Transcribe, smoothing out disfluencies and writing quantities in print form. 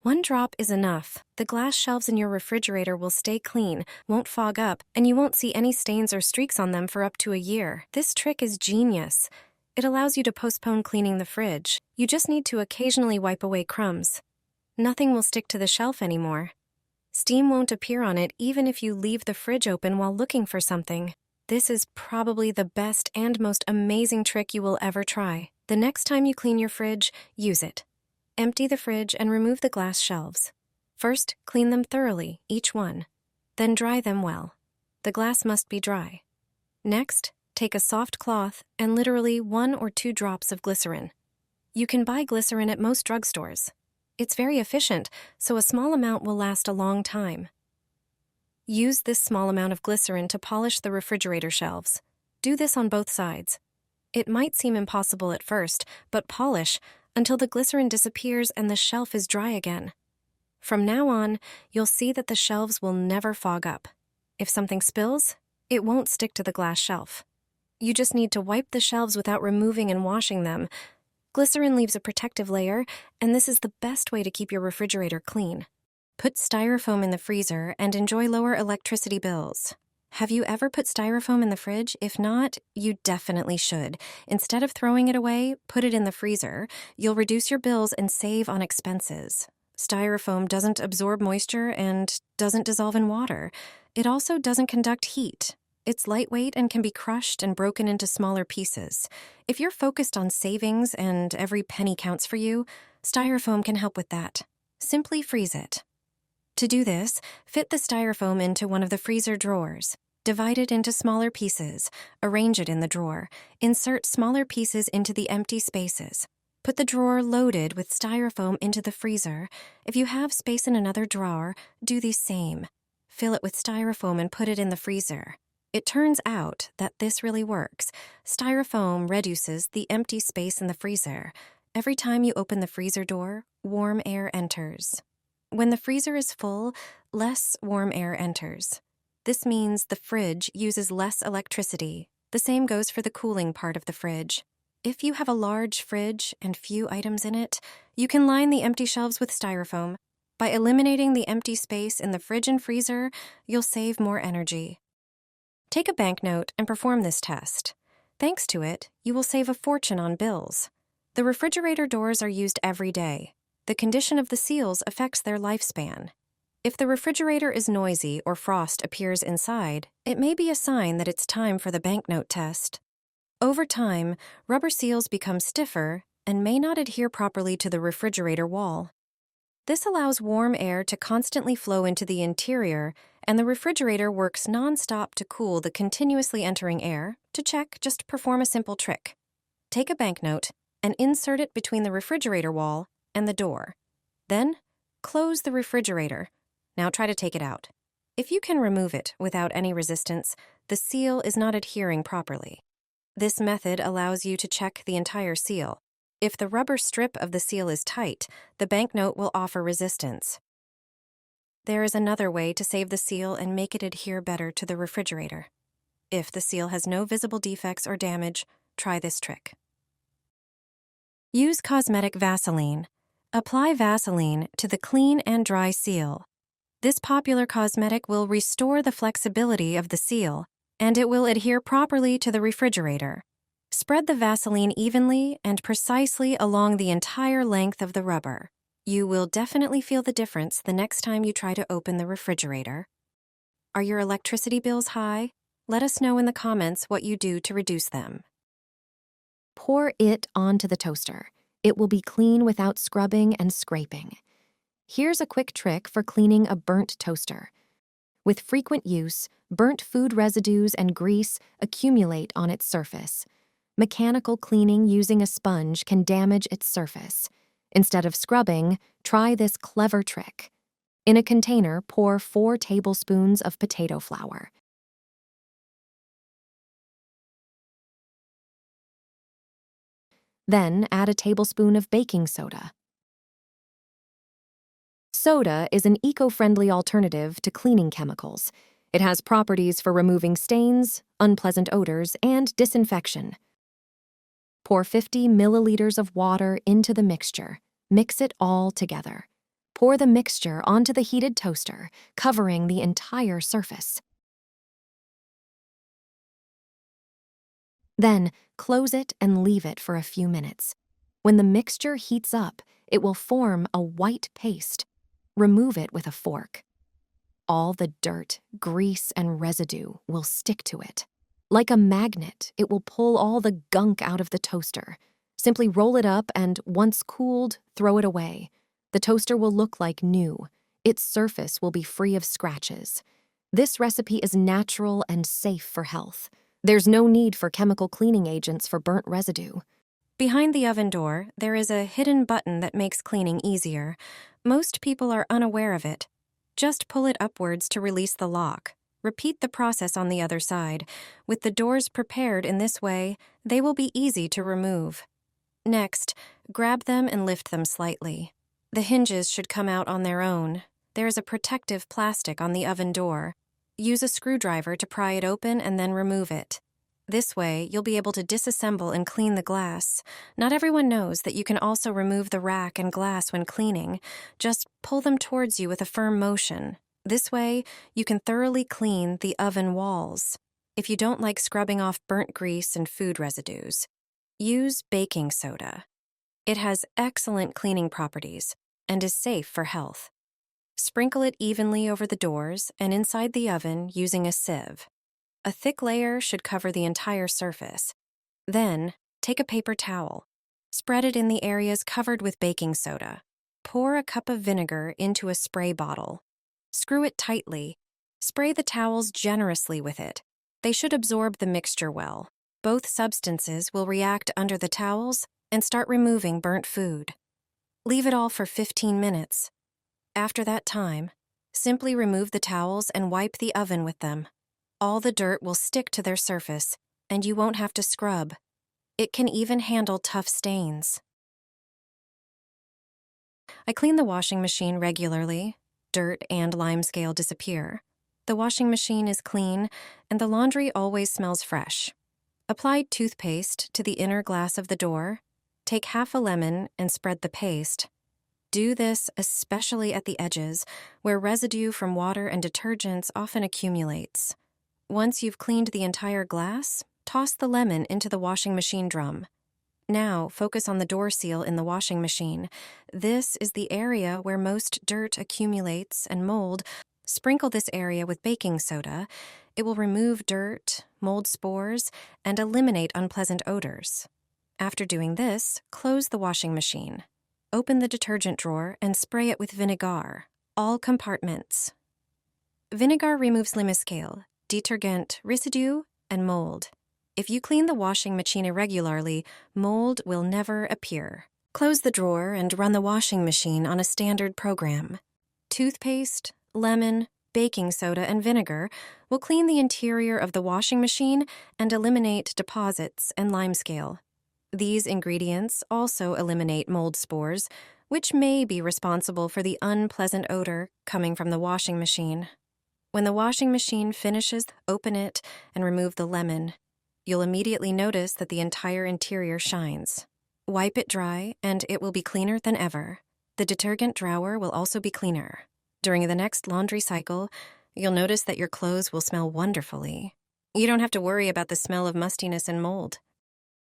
One drop is enough. The glass shelves in your refrigerator will stay clean, won't fog up, and you won't see any stains or streaks on them for up to a year. This trick is genius. It allows you to postpone cleaning the fridge. You just need to occasionally wipe away crumbs. Nothing will stick to the shelf anymore. Steam won't appear on it even if you leave the fridge open while looking for something. This is probably the best and most amazing trick you will ever try. The next time you clean your fridge, use it. Empty the fridge and remove the glass shelves. First, clean them thoroughly, each one. Then dry them well. The glass must be dry. Next, take a soft cloth and literally 1 or 2 drops of glycerin. You can buy glycerin at most drugstores. It's very efficient, so a small amount will last a long time. Use this small amount of glycerin to polish the refrigerator shelves. Do this on both sides. It might seem impossible at first, but polish until the glycerin disappears and the shelf is dry again. From now on, you'll see that the shelves will never fog up. If something spills, it won't stick to the glass shelf. You just need to wipe the shelves without removing and washing them. Glycerin leaves a protective layer, and this is the best way to keep your refrigerator clean. Put styrofoam in the freezer and enjoy lower electricity bills. Have you ever put styrofoam in the fridge? If not, you definitely should. Instead of throwing it away, put it in the freezer. You'll reduce your bills and save on expenses. Styrofoam doesn't absorb moisture and doesn't dissolve in water. It also doesn't conduct heat. It's lightweight and can be crushed and broken into smaller pieces. If you're focused on savings and every penny counts for you, styrofoam can help with that. Simply freeze it. To do this, fit the styrofoam into one of the freezer drawers. Divide it into smaller pieces. Arrange it in the drawer. Insert smaller pieces into the empty spaces. Put the drawer loaded with styrofoam into the freezer. If you have space in another drawer, do the same. Fill it with styrofoam and put it in the freezer. It turns out that this really works. Styrofoam reduces the empty space in the freezer. Every time you open the freezer door, warm air enters. When the freezer is full, less warm air enters. This means the fridge uses less electricity. The same goes for the cooling part of the fridge. If you have a large fridge and few items in it, you can line the empty shelves with styrofoam. By eliminating the empty space in the fridge and freezer, you'll save more energy. Take a banknote and perform this test. Thanks to it, you will save a fortune on bills. The refrigerator doors are used every day. The condition of the seals affects their lifespan. If the refrigerator is noisy or frost appears inside, it may be a sign that it's time for the banknote test. Over time, rubber seals become stiffer and may not adhere properly to the refrigerator wall. This allows warm air to constantly flow into the interior, and the refrigerator works non-stop to cool the continuously entering air. To check, just perform a simple trick. Take a banknote and insert it between the refrigerator wall and the door. Then, close the refrigerator. Now try to take it out. If you can remove it without any resistance, the seal is not adhering properly. This method allows you to check the entire seal. If the rubber strip of the seal is tight, the banknote will offer resistance. There is another way to save the seal and make it adhere better to the refrigerator. If the seal has no visible defects or damage, try this trick. Use cosmetic Vaseline. Apply Vaseline to the clean and dry seal. This popular cosmetic will restore the flexibility of the seal, and it will adhere properly to the refrigerator. Spread the Vaseline evenly and precisely along the entire length of the rubber. You will definitely feel the difference the next time you try to open the refrigerator. Are your electricity bills high? Let us know in the comments what you do to reduce them. Pour it onto the toaster. It will be clean without scrubbing and scraping. Here's a quick trick for cleaning a burnt toaster. With frequent use, burnt food residues and grease accumulate on its surface. Mechanical cleaning using a sponge can damage its surface. Instead of scrubbing, try this clever trick. In a container, pour 4 tablespoons of potato flour. Then add a tablespoon of baking soda. Soda is an eco-friendly alternative to cleaning chemicals. It has properties for removing stains, unpleasant odors, and disinfection. Pour 50 milliliters of water into the mixture. Mix it all together. Pour the mixture onto the heated toaster, covering the entire surface. Then, close it and leave it for a few minutes. When the mixture heats up, it will form a white paste. Remove it with a fork. All the dirt, grease, and residue will stick to it. Like a magnet, it will pull all the gunk out of the toaster. Simply roll it up and, once cooled, throw it away. The toaster will look like new. Its surface will be free of scratches. This recipe is natural and safe for health. There's no need for chemical cleaning agents for burnt residue. Behind the oven door, there is a hidden button that makes cleaning easier. Most people are unaware of it. Just pull it upwards to release the lock. Repeat the process on the other side. With the doors prepared in this way, they will be easy to remove. Next, grab them and lift them slightly. The hinges should come out on their own. There is a protective plastic on the oven door. Use a screwdriver to pry it open and then remove it. This way, you'll be able to disassemble and clean the glass. Not everyone knows that you can also remove the rack and glass when cleaning. Just pull them towards you with a firm motion. This way, you can thoroughly clean the oven walls. If you don't like scrubbing off burnt grease and food residues, use baking soda. It has excellent cleaning properties and is safe for health. Sprinkle it evenly over the doors and inside the oven using a sieve. A thick layer should cover the entire surface. Then, take a paper towel. Spread it in the areas covered with baking soda. Pour a cup of vinegar into a spray bottle. Screw it tightly. Spray the towels generously with it. They should absorb the mixture well. Both substances will react under the towels and start removing burnt food. Leave it all for 15 minutes. After that time, simply remove the towels and wipe the oven with them. All the dirt will stick to their surface, and you won't have to scrub. It can even handle tough stains. I clean the washing machine regularly. Dirt and limescale disappear. The washing machine is clean, and the laundry always smells fresh. Apply toothpaste to the inner glass of the door. Take half a lemon and spread the paste. Do this especially at the edges, where residue from water and detergents often accumulates. Once you've cleaned the entire glass, toss the lemon into the washing machine drum. Now, focus on the door seal in the washing machine. This is the area where most dirt accumulates and mold. Sprinkle this area with baking soda. It will remove dirt, mold spores, and eliminate unpleasant odors. After doing this, close the washing machine. Open the detergent drawer and spray it with vinegar, all compartments. Vinegar removes limescale, detergent, residue, and mold. If you clean the washing machine irregularly, mold will never appear. Close the drawer and run the washing machine on a standard program. Toothpaste, lemon, baking soda, and vinegar will clean the interior of the washing machine and eliminate deposits and limescale. These ingredients also eliminate mold spores, which may be responsible for the unpleasant odor coming from the washing machine. When the washing machine finishes, open it and remove the lemon. You'll immediately notice that the entire interior shines. Wipe it dry, and it will be cleaner than ever. The detergent drawer will also be cleaner. During the next laundry cycle, you'll notice that your clothes will smell wonderfully. You don't have to worry about the smell of mustiness and mold.